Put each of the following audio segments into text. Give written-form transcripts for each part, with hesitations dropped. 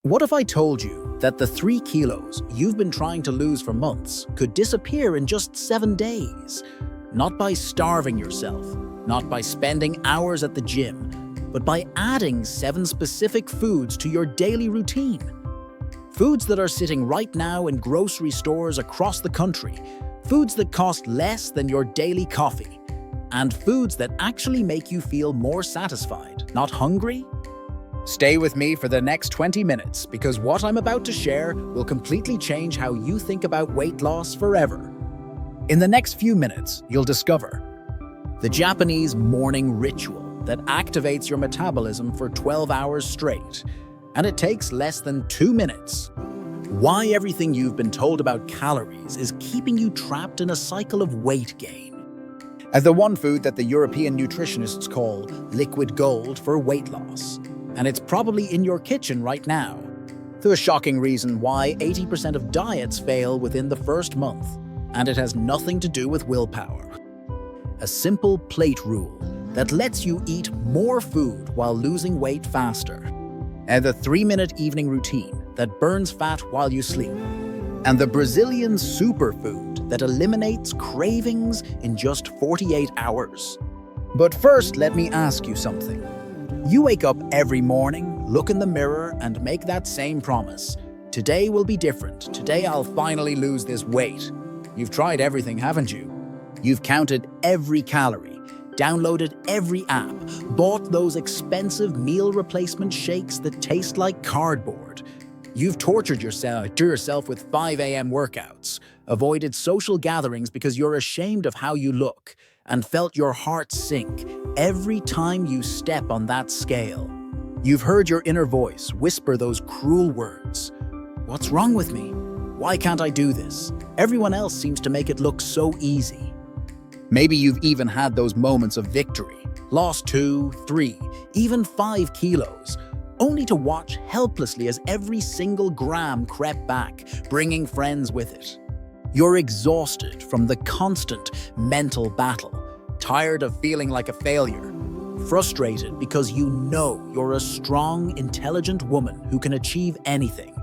What if I told you that the 3 kilos you've been trying to lose for months could disappear in just 7 days? Not by starving yourself, not by spending hours at the gym, but by adding 7 specific foods to your daily routine. Foods that are sitting right now in grocery stores across the country, foods that cost less than your daily coffee, and foods that actually make you feel more satisfied, not hungry. Stay with me for the next 20 minutes because what I'm about to share will completely change how you think about weight loss forever. In the next few minutes, you'll discover the Japanese morning ritual that activates your metabolism for 12 hours straight, and it takes less than 2 minutes. Why everything you've been told about calories is keeping you trapped in a cycle of weight gain. As the one food that the European nutritionists call liquid gold for weight loss. And it's probably in your kitchen right now. To a shocking reason why 80% of diets fail within the first month, and it has nothing to do with willpower. A simple plate rule that lets you eat more food while losing weight faster. And the 3-minute evening routine that burns fat while you sleep. And the Brazilian superfood that eliminates cravings in just 48 hours. But first, let me ask you something. You wake up every morning, look in the mirror, and make that same promise. Today will be different. Today I'll finally lose this weight. You've tried everything, haven't you? You've counted every calorie, downloaded every app, bought those expensive meal replacement shakes that taste like cardboard. You've tortured yourself with 5 a.m. workouts, avoided social gatherings because you're ashamed of how you look, and felt your heart sink every time you step on that scale. You've heard your inner voice whisper those cruel words. What's wrong with me? Why can't I do this? Everyone else seems to make it look so easy. Maybe you've even had those moments of victory, lost 2, 3, even 5 kilos, only to watch helplessly as every single gram crept back, bringing friends with it. You're exhausted from the constant mental battle, tired of feeling like a failure, frustrated because you know you're a strong, intelligent woman who can achieve anything,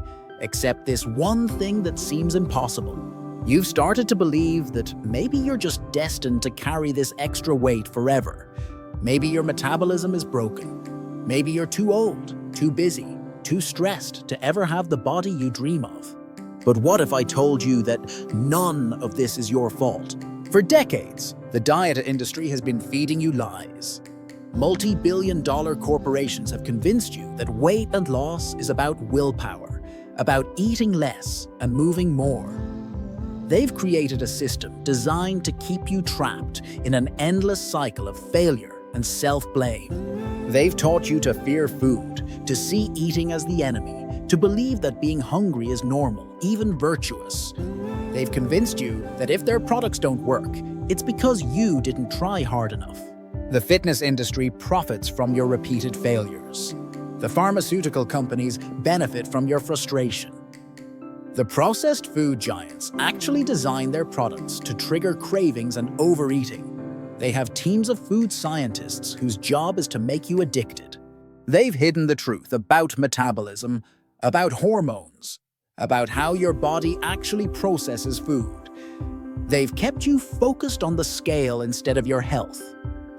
except this one thing that seems impossible. You've started to believe that maybe you're just destined to carry this extra weight forever. Maybe your metabolism is broken. Maybe you're too old, too busy, too stressed to ever have the body you dream of. But what if I told you that none of this is your fault? For decades, the diet industry has been feeding you lies. Multi-billion-dollar corporations have convinced you that weight and loss is about willpower, about eating less and moving more. They've created a system designed to keep you trapped in an endless cycle of failure and self-blame. They've taught you to fear food, to see eating as the enemy, to believe that being hungry is normal, even virtuous. They've convinced you that if their products don't work, it's because you didn't try hard enough. The fitness industry profits from your repeated failures. The pharmaceutical companies benefit from your frustration. The processed food giants actually design their products to trigger cravings and overeating. They have teams of food scientists whose job is to make you addicted. They've hidden the truth about metabolism, about hormones, about how your body actually processes food. They've kept you focused on the scale instead of your health,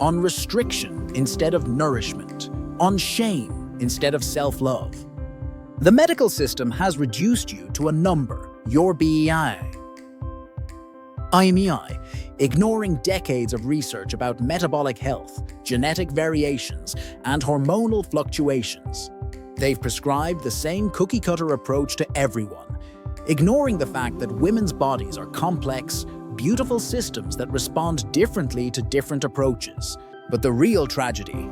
on restriction instead of nourishment, on shame instead of self-love. The medical system has reduced you to a number, your BMI, ignoring decades of research about metabolic health, genetic variations, and hormonal fluctuations. They've prescribed the same cookie-cutter approach to everyone, ignoring the fact that women's bodies are complex, beautiful systems that respond differently to different approaches. But the real tragedy,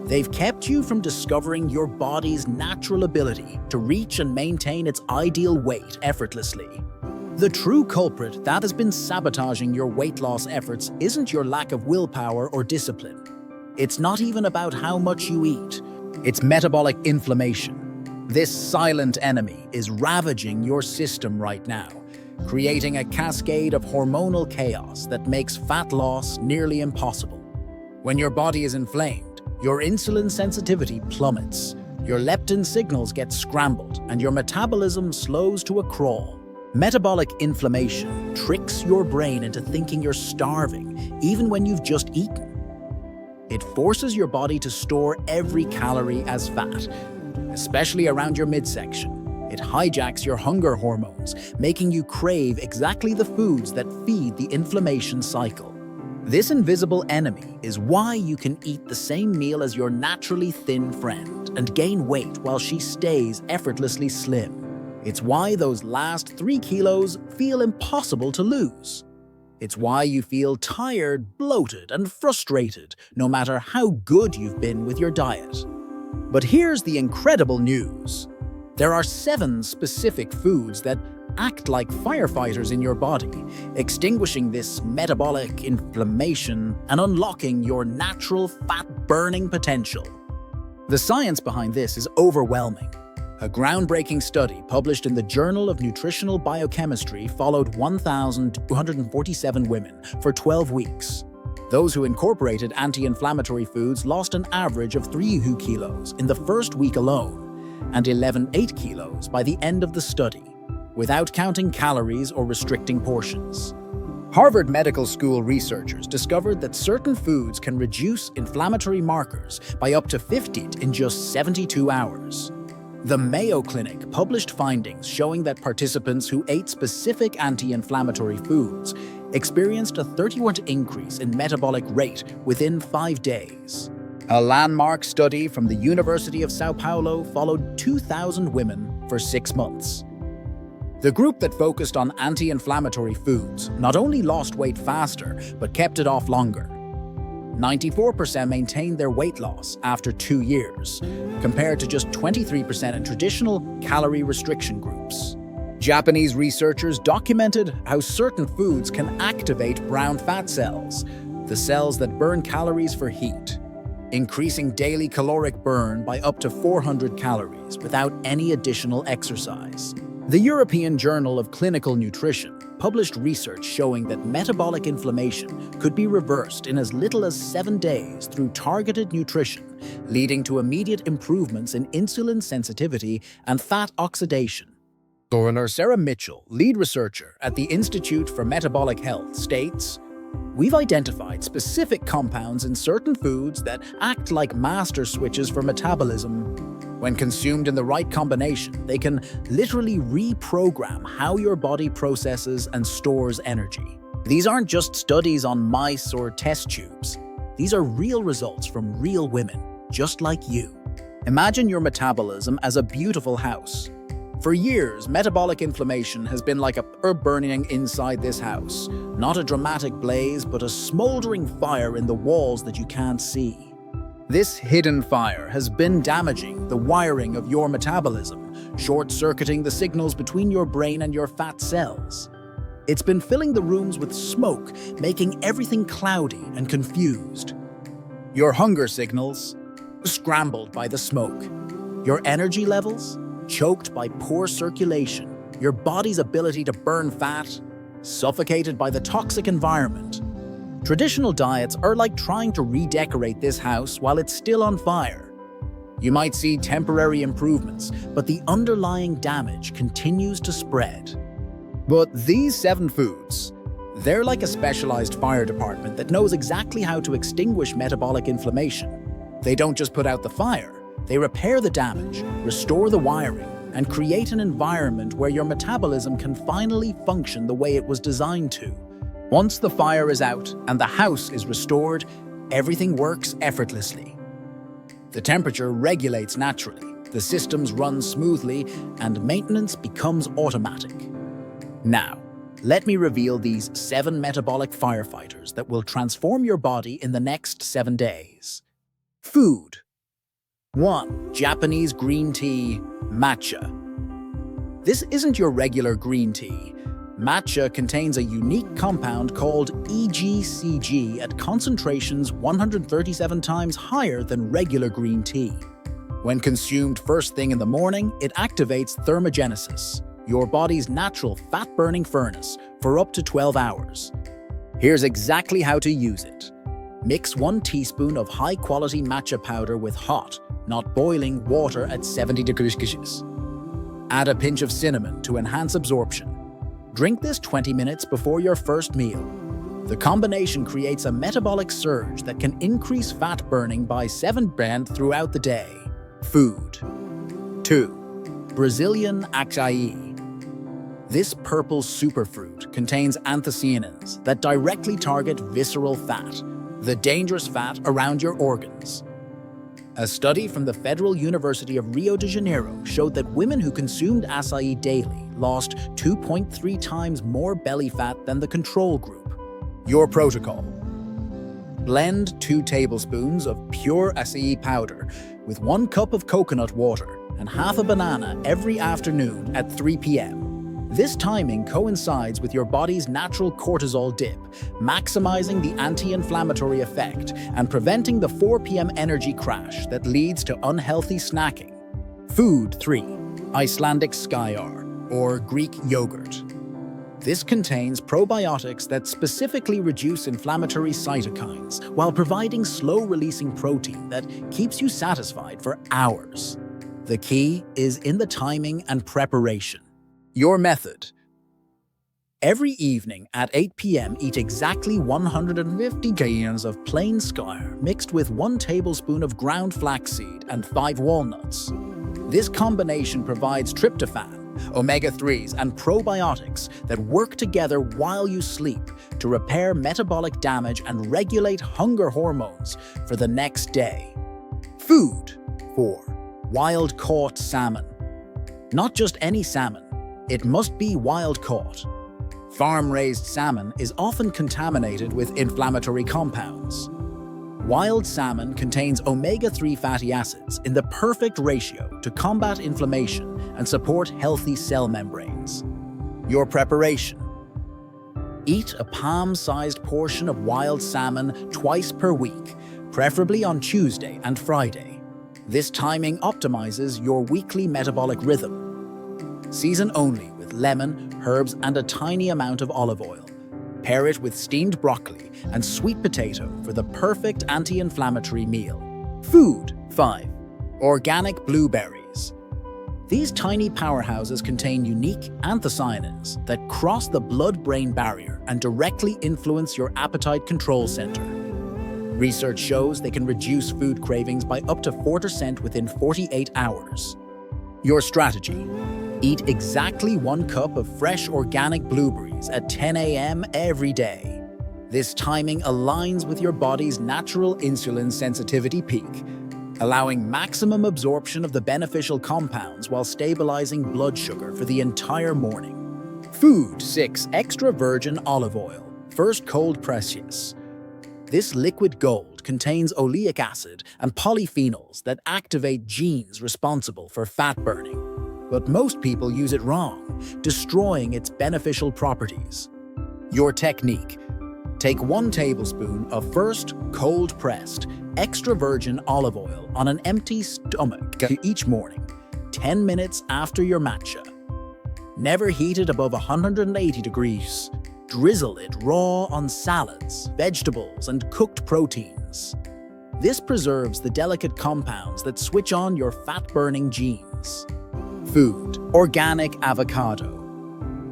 they've kept you from discovering your body's natural ability to reach and maintain its ideal weight effortlessly. The true culprit that has been sabotaging your weight loss efforts isn't your lack of willpower or discipline. It's not even about how much you eat. It's metabolic inflammation. This silent enemy is ravaging your system right now, creating a cascade of hormonal chaos that makes fat loss nearly impossible. When your body is inflamed, your insulin sensitivity plummets, Your leptin signals get scrambled and your metabolism slows to a crawl. Metabolic inflammation tricks your brain into thinking you're starving, even when you've just eaten. It forces your body to store every calorie as fat, especially around your midsection. It hijacks your hunger hormones, making you crave exactly the foods that feed the inflammation cycle. This invisible enemy is why you can eat the same meal as your naturally thin friend and gain weight while she stays effortlessly slim. It's why those last 3 kilos feel impossible to lose. It's why you feel tired, bloated, and frustrated, no matter how good you've been with your diet. But here's the incredible news. There are 7 specific foods that act like firefighters in your body, extinguishing this metabolic inflammation and unlocking your natural fat-burning potential. The science behind this is overwhelming. A groundbreaking study published in the Journal of Nutritional Biochemistry followed 1,247 women for 12 weeks. Those who incorporated anti-inflammatory foods lost an average of 3 kilos in the first week alone, and 11.8 kilos by the end of the study, without counting calories or restricting portions. Harvard Medical School researchers discovered that certain foods can reduce inflammatory markers by up to 50 in just 72 hours. The Mayo Clinic published findings showing that participants who ate specific anti-inflammatory foods experienced a 31% increase in metabolic rate within 5 days. A landmark study from the University of São Paulo followed 2,000 women for 6 months. The group that focused on anti-inflammatory foods not only lost weight faster, but kept it off longer. 94% maintained their weight loss after 2 years, compared to just 23% in traditional calorie restriction groups. Japanese researchers documented how certain foods can activate brown fat cells, the cells that burn calories for heat, increasing daily caloric burn by up to 400 calories without any additional exercise. The European Journal of Clinical Nutrition published research showing that metabolic inflammation could be reversed in as little as 7 days through targeted nutrition, leading to immediate improvements in insulin sensitivity and fat oxidation. Dr. Sarah Mitchell, lead researcher at the Institute for Metabolic Health, states, "We've identified specific compounds in certain foods that act like master switches for metabolism. When consumed in the right combination, they can literally reprogram how your body processes and stores energy." These aren't just studies on mice or test tubes. These are real results from real women, just like you. Imagine your metabolism as a beautiful house. For years, metabolic inflammation has been like a herb burning inside this house. Not a dramatic blaze, but a smoldering fire in the walls that you can't see. This hidden fire has been damaging the wiring of your metabolism, short-circuiting the signals between your brain and your fat cells. It's been filling the rooms with smoke, making everything cloudy and confused. Your hunger signals, scrambled by the smoke. Your energy levels, choked by poor circulation. Your body's ability to burn fat, suffocated by the toxic environment. Traditional diets are like trying to redecorate this house while it's still on fire. You might see temporary improvements, but the underlying damage continues to spread. But these 7 foods, they're like a specialized fire department that knows exactly how to extinguish metabolic inflammation. They don't just put out the fire, they repair the damage, restore the wiring, and create an environment where your metabolism can finally function the way it was designed to. Once the fire is out and the house is restored, everything works effortlessly. The temperature regulates naturally, the systems run smoothly, and maintenance becomes automatic. Now, let me reveal these 7 metabolic firefighters that will transform your body in the next 7 days. Food. 1. Japanese green tea, matcha. This isn't your regular green tea. Matcha contains a unique compound called EGCG at concentrations 137 times higher than regular green tea. When consumed first thing in the morning, it activates thermogenesis, your body's natural fat-burning furnace, for up to 12 hours. Here's exactly how to use it. Mix 1 teaspoon of high-quality matcha powder with hot, not boiling, water at 70 degrees Celsius. Add a pinch of cinnamon to enhance absorption. Drink this 20 minutes before your first meal. The combination creates a metabolic surge that can increase fat burning by 7% throughout the day. Food. 2. Brazilian acai. This purple superfruit contains anthocyanins that directly target visceral fat, the dangerous fat around your organs. A study from the Federal University of Rio de Janeiro showed that women who consumed acai daily lost 2.3 times more belly fat than the control group. Your protocol. Blend 2 tablespoons of pure acai powder with 1 cup of coconut water and half a banana every afternoon at 3 p.m. This timing coincides with your body's natural cortisol dip, maximizing the anti-inflammatory effect and preventing the 4 p.m. energy crash that leads to unhealthy snacking. Food 3. Icelandic skyr, or Greek yogurt. This contains probiotics that specifically reduce inflammatory cytokines while providing slow-releasing protein that keeps you satisfied for hours. The key is in the timing and preparation. Your method. Every evening at 8 p.m. eat exactly 150 grams of plain skyr mixed with 1 tablespoon of ground flaxseed and 5 walnuts. This combination provides tryptophan, omega-3s, and probiotics that work together while you sleep to repair metabolic damage and regulate hunger hormones for the next day. Food. 4. Wild-caught salmon. Not just any salmon. It must be wild-caught. Farm-raised salmon is often contaminated with inflammatory compounds. Wild salmon contains omega-3 fatty acids in the perfect ratio to combat inflammation and support healthy cell membranes. Your preparation. Eat a palm-sized portion of wild salmon twice per week, preferably on Tuesday and Friday. This timing optimizes your weekly metabolic rhythm. Season only with lemon, herbs, and a tiny amount of olive oil. Pair it with steamed broccoli and sweet potato for the perfect anti-inflammatory meal. Food. 5. Organic blueberries. These tiny powerhouses contain unique anthocyanins that cross the blood-brain barrier and directly influence your appetite control center. Research shows they can reduce food cravings by up to 4% within 48 hours. Your strategy. Eat exactly 1 cup of fresh organic blueberries at 10 a.m. every day. This timing aligns with your body's natural insulin sensitivity peak, allowing maximum absorption of the beneficial compounds while stabilizing blood sugar for the entire morning. Food. 6. Extra virgin olive oil, first cold pressed. This liquid gold contains oleic acid and polyphenols that activate genes responsible for fat burning. But most people use it wrong, destroying its beneficial properties. Your technique. Take 1 tablespoon of first cold-pressed, extra virgin olive oil on an empty stomach each morning, 10 minutes after your matcha. Never heat it above 180 degrees. Drizzle it raw on salads, vegetables, and cooked proteins. This preserves the delicate compounds that switch on your fat-burning genes. Food. Organic avocado.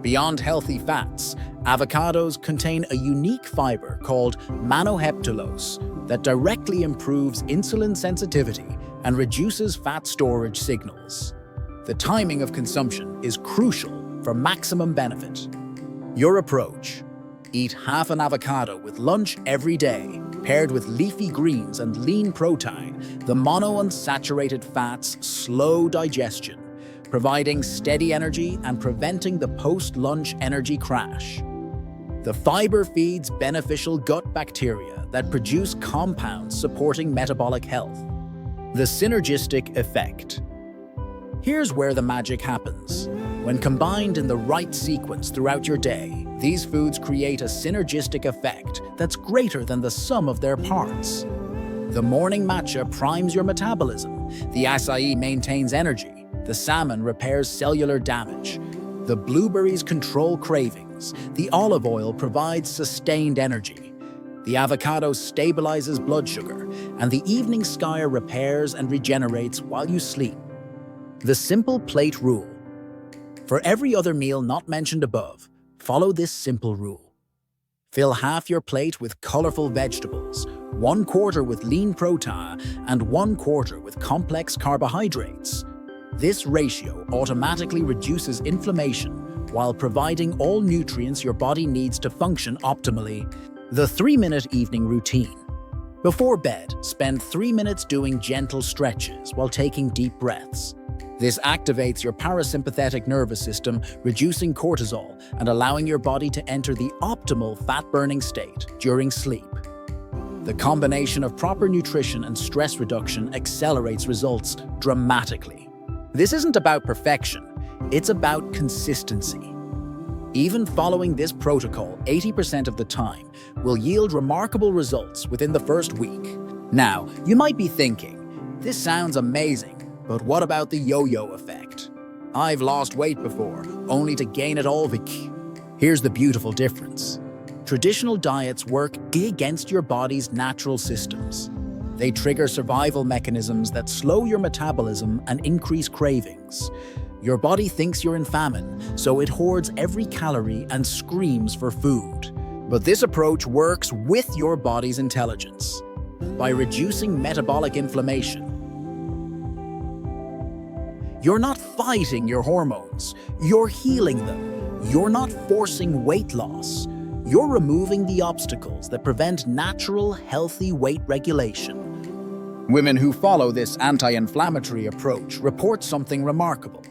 Beyond healthy fats, avocados contain a unique fiber called manoheptulose that directly improves insulin sensitivity and reduces fat storage signals. The timing of consumption is crucial for maximum benefit. Your approach. Eat half an avocado with lunch every day, paired with leafy greens and lean protein. The monounsaturated fats slow digestion, providing steady energy and preventing the post-lunch energy crash. The fiber feeds beneficial gut bacteria that produce compounds supporting metabolic health. The synergistic effect. Here's where the magic happens. When combined in the right sequence throughout your day, these foods create a synergistic effect that's greater than the sum of their parts. The morning matcha primes your metabolism, the acai maintains energy, the salmon repairs cellular damage, the blueberries control cravings, the olive oil provides sustained energy. The avocado stabilizes blood sugar, and the evening sky repairs and regenerates while you sleep. The simple plate rule. For every other meal not mentioned above, follow this simple rule. Fill half your plate with colorful vegetables, 1/4 with lean protein, and 1/4 with complex carbohydrates. This ratio automatically reduces inflammation while providing all nutrients your body needs to function optimally. The 3-minute evening routine. Before bed, spend 3 minutes doing gentle stretches while taking deep breaths. This activates your parasympathetic nervous system, reducing cortisol and allowing your body to enter the optimal fat-burning state during sleep. The combination of proper nutrition and stress reduction accelerates results dramatically. This isn't about perfection, it's about consistency. Even following this protocol 80% of the time will yield remarkable results within the first week. Now, you might be thinking, this sounds amazing, but what about the yo-yo effect? I've lost weight before, only to gain it all back. Here's the beautiful difference. Traditional diets work against your body's natural systems. They trigger survival mechanisms that slow your metabolism and increase cravings. Your body thinks you're in famine, so it hoards every calorie and screams for food. But this approach works with your body's intelligence. By reducing metabolic inflammation, you're not fighting your hormones, you're healing them. You're not forcing weight loss. You're removing the obstacles that prevent natural, healthy weight regulation. Women who follow this anti-inflammatory approach report something remarkable.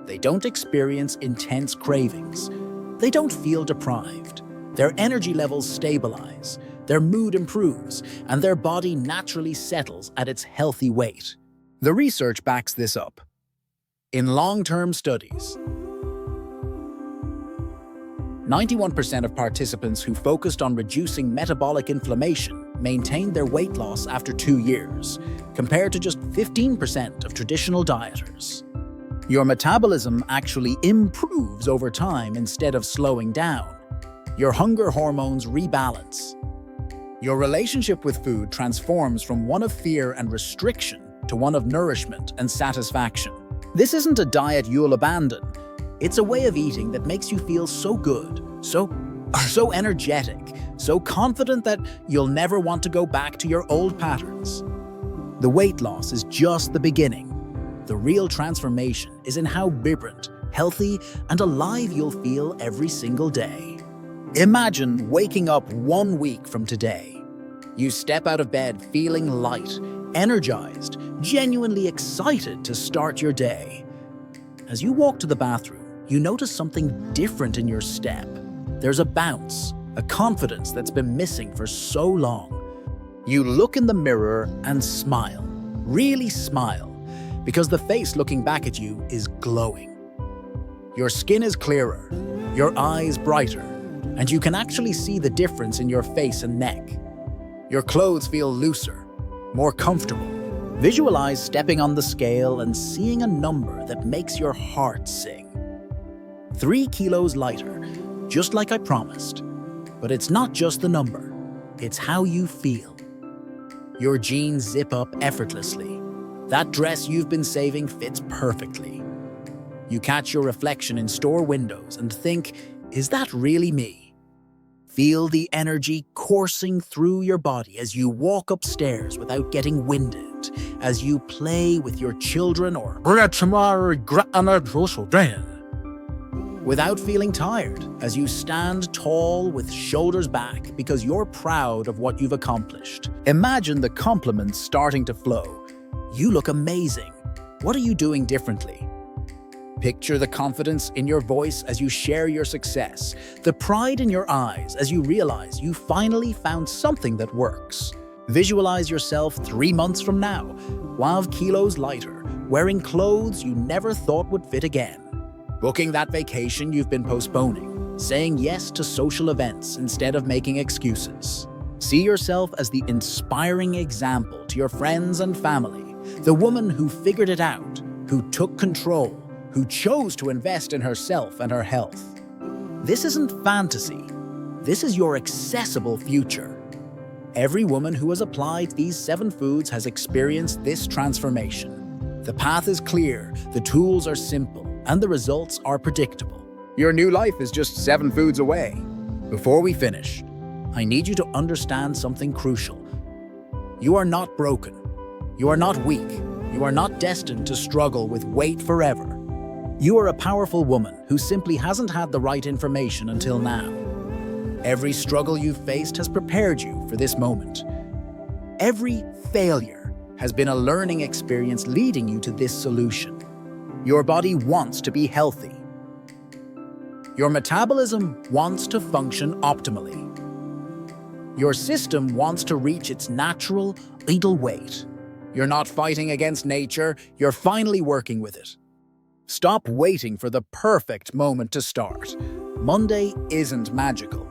They don't experience intense cravings. They don't feel deprived. Their energy levels stabilize, their mood improves, and their body naturally settles at its healthy weight. The research backs this up. In long-term studies, 91% of participants who focused on reducing metabolic inflammation maintained their weight loss after 2 years, compared to just 15% of traditional dieters. Your metabolism actually improves over time instead of slowing down. Your hunger hormones rebalance. Your relationship with food transforms from one of fear and restriction to one of nourishment and satisfaction. This isn't a diet you'll abandon. It's a way of eating that makes you feel so good, so energetic, so confident that you'll never want to go back to your old patterns. The weight loss is just the beginning. The real transformation is in how vibrant, healthy, and alive you'll feel every single day. Imagine waking up 1 week from today. You step out of bed feeling light, energized, genuinely excited to start your day. As you walk to the bathroom, you notice something different in your step. There's a bounce, a confidence that's been missing for so long. You look in the mirror and smile, really smile, because the face looking back at you is glowing. Your skin is clearer, your eyes brighter, and you can actually see the difference in your face and neck. Your clothes feel looser, more comfortable. Visualize stepping on the scale and seeing a number that makes your heart sing. 3 kilos lighter, just like I promised. But it's not just the number, it's how you feel. Your jeans zip up effortlessly. That dress you've been saving fits perfectly. You catch your reflection in store windows and think, is that really me? Feel the energy coursing through your body as you walk upstairs without getting winded, as you play with your children or without feeling tired, as you stand tall with shoulders back because you're proud of what you've accomplished. Imagine the compliments starting to flow. You look amazing. What are you doing differently? Picture the confidence in your voice as you share your success, the pride in your eyes as you realize you finally found something that works. Visualize yourself 3 months from now, 12 kilos lighter, wearing clothes you never thought would fit again. Booking that vacation you've been postponing, saying yes to social events instead of making excuses. See yourself as the inspiring example to your friends and family, the woman who figured it out, who took control, who chose to invest in herself and her health. This isn't fantasy. This is your accessible future. Every woman who has applied these 7 foods has experienced this transformation. The path is clear, the tools are simple, and the results are predictable. Your new life is just 7 foods away. Before we finish, I need you to understand something crucial. You are not broken. You are not weak. You are not destined to struggle with weight forever. You are a powerful woman who simply hasn't had the right information until now. Every struggle you've faced has prepared you for this moment. Every failure has been a learning experience leading you to this solution. Your body wants to be healthy. Your metabolism wants to function optimally. Your system wants to reach its natural, ideal weight. You're not fighting against nature, you're finally working with it. Stop waiting for the perfect moment to start. Monday isn't magical.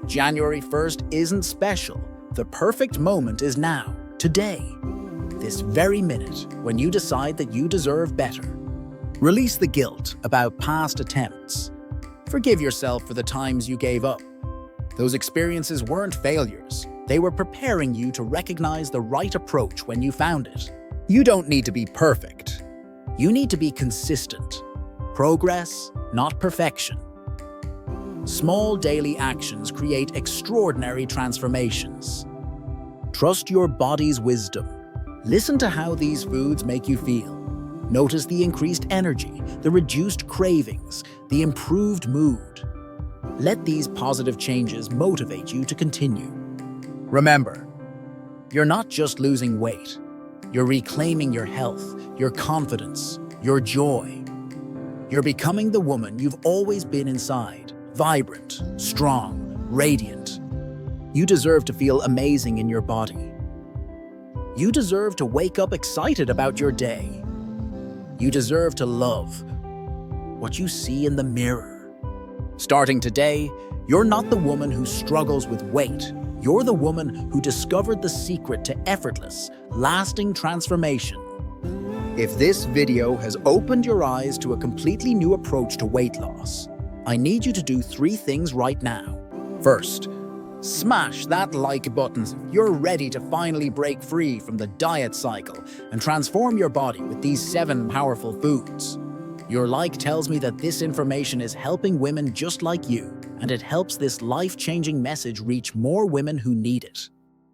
January 1st isn't special. The perfect moment is now, today. This very minute, when you decide that you deserve better. Release the guilt about past attempts. Forgive yourself for the times you gave up. Those experiences weren't failures. They were preparing you to recognize the right approach when you found it. You don't need to be perfect. You need to be consistent. Progress, not perfection. Small daily actions create extraordinary transformations. Trust your body's wisdom. Listen to how these foods make you feel. Notice the increased energy, the reduced cravings, the improved mood. Let these positive changes motivate you to continue. Remember, you're not just losing weight. You're reclaiming your health, your confidence, your joy. You're becoming the woman you've always been inside, vibrant, strong, radiant. You deserve to feel amazing in your body. You deserve to wake up excited about your day. You deserve to love what you see in the mirror. Starting today, you're not the woman who struggles with weight. You're the woman who discovered the secret to effortless, lasting transformation. If this video has opened your eyes to a completely new approach to weight loss, I need you to do 3 things right now. First, smash that like button if you're ready to finally break free from the diet cycle and transform your body with these 7 powerful foods. Your like tells me that this information is helping women just like you, and it helps this life-changing message reach more women who need it.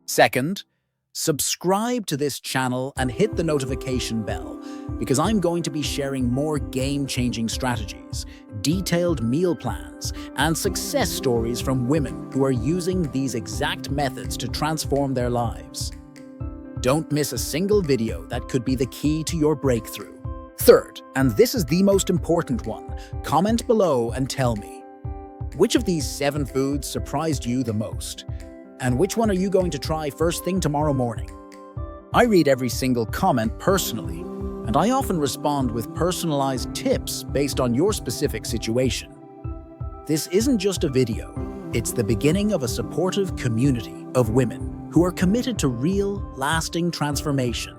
Second, subscribe to this channel and hit the notification bell, because I'm going to be sharing more game-changing strategies, detailed meal plans, and success stories from women who are using these exact methods to transform their lives. Don't miss a single video that could be the key to your breakthrough. Third, and this is the most important one, comment below and tell me, which of these 7 foods surprised you the most? And which one are you going to try first thing tomorrow morning? I read every single comment personally, and I often respond with personalized tips based on your specific situation. This isn't just a video, it's the beginning of a supportive community of women who are committed to real, lasting transformation.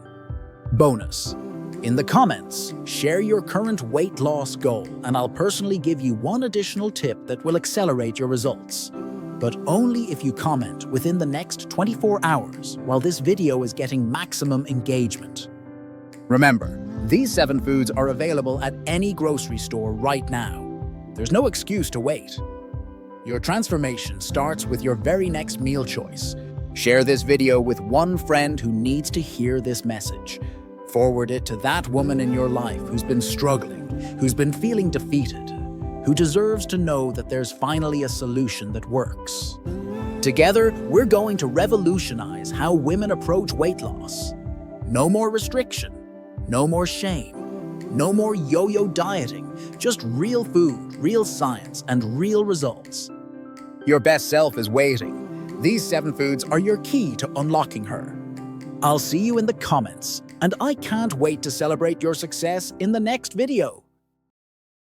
Bonus. In the comments, share your current weight loss goal, and I'll personally give you 1 additional tip that will accelerate your results. But only if you comment within the next 24 hours while this video is getting maximum engagement. Remember, these 7 foods are available at any grocery store right now. There's no excuse to wait. Your transformation starts with your very next meal choice. Share this video with 1 friend who needs to hear this message. Forward it to that woman in your life who's been struggling, who's been feeling defeated, who deserves to know that there's finally a solution that works. Together, we're going to revolutionize how women approach weight loss. No more restriction, no more shame, no more yo-yo dieting, just real food, real science, and real results. Your best self is waiting. These 7 foods are your key to unlocking her. I'll see you in the comments, and I can't wait to celebrate your success in the next video.